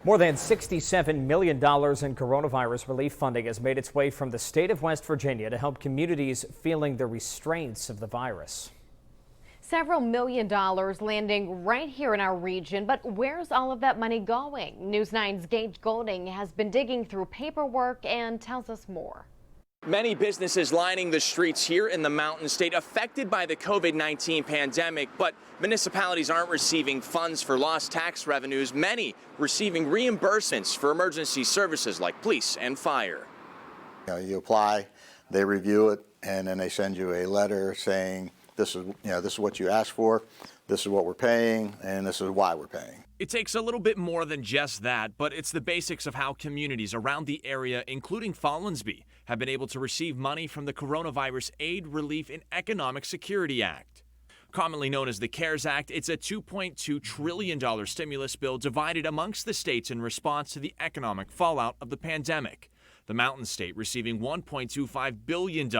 More than $67 million in coronavirus relief funding has made its way from the state of West Virginia to help communities feeling the restraints of the virus. Several $1 million landing right here in our region, but where's all of that money going? News 9's Gage Goulding has been digging through paperwork and tells us more. Many businesses lining the streets here in the Mountain State affected by the COVID-19 pandemic, but municipalities aren't receiving funds for lost tax revenues, many receiving reimbursements for emergency services like police and fire. You apply, they review it, and then they send you a letter saying this is what you asked for, this is what we're paying, and this is why we're paying. It takes a little bit more than just that, but it's the basics of how communities around the area, including Follansbee, have been able to receive money from the Coronavirus Aid, Relief, and Economic Security Act. Commonly known as the CARES Act, it's a $2.2 trillion stimulus bill divided amongst the states in response to the economic fallout of the pandemic. The Mountain State receiving $1.25 billion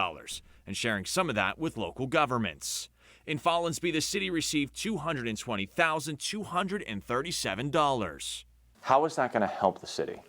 and sharing some of that with local governments. In Follansbee, the city received $220,237. How is that going to help the city?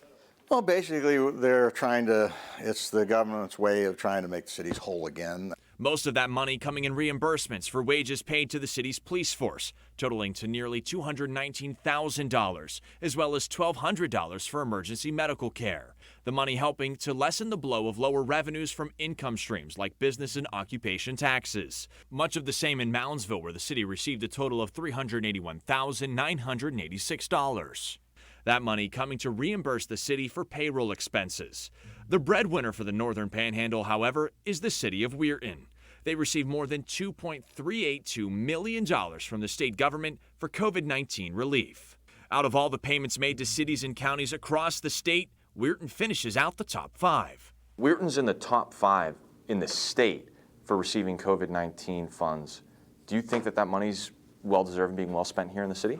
Well, basically, it's the government's way of trying to make the cities whole again. Most of that money coming in reimbursements for wages paid to the city's police force, totaling to nearly $219,000, as well as $1,200 for emergency medical care. The money helping to lessen the blow of lower revenues from income streams like business and occupation taxes. Much of the same in Moundsville, where the city received a total of $381,986. That money coming to reimburse the city for payroll expenses. The breadwinner for the Northern Panhandle, however, is the city of Weirton. They received more than $2.382 million from the state government for COVID-19 relief. Out of all the payments made to cities and counties across the state, Weirton finishes out the top 5. Weirton's in the top 5 in the state for receiving COVID-19 funds. Do you think that money's well-deserved and being well spent here in the city?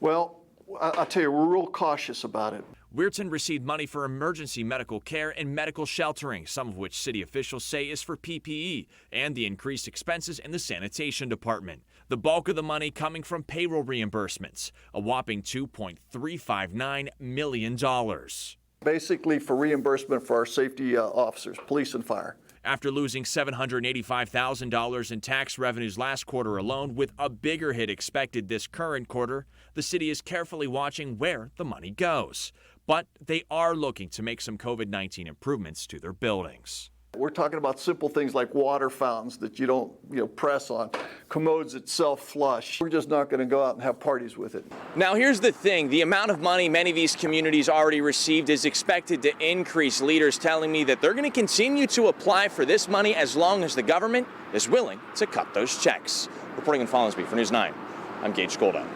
Well, I'll tell you, we're real cautious about it. Weirton received money for emergency medical care and medical sheltering, some of which city officials say is for PPE and the increased expenses in the sanitation department. The bulk of the money coming from payroll reimbursements, a whopping $2.359 million. Basically for reimbursement for our safety officers, police and fire. After losing $785,000 in tax revenues last quarter alone, with a bigger hit expected this current quarter, the city is carefully watching where the money goes. But they are looking to make some COVID-19 improvements to their buildings. We're talking about simple things like water fountains that you don't press on, commodes that self-flush. We're just not going to go out and have parties with it. Now here's the thing, the amount of money many of these communities already received is expected to increase. Leaders telling me that they're going to continue to apply for this money as long as the government is willing to cut those checks. Reporting in Follansbee for News 9, I'm Gage Goulding.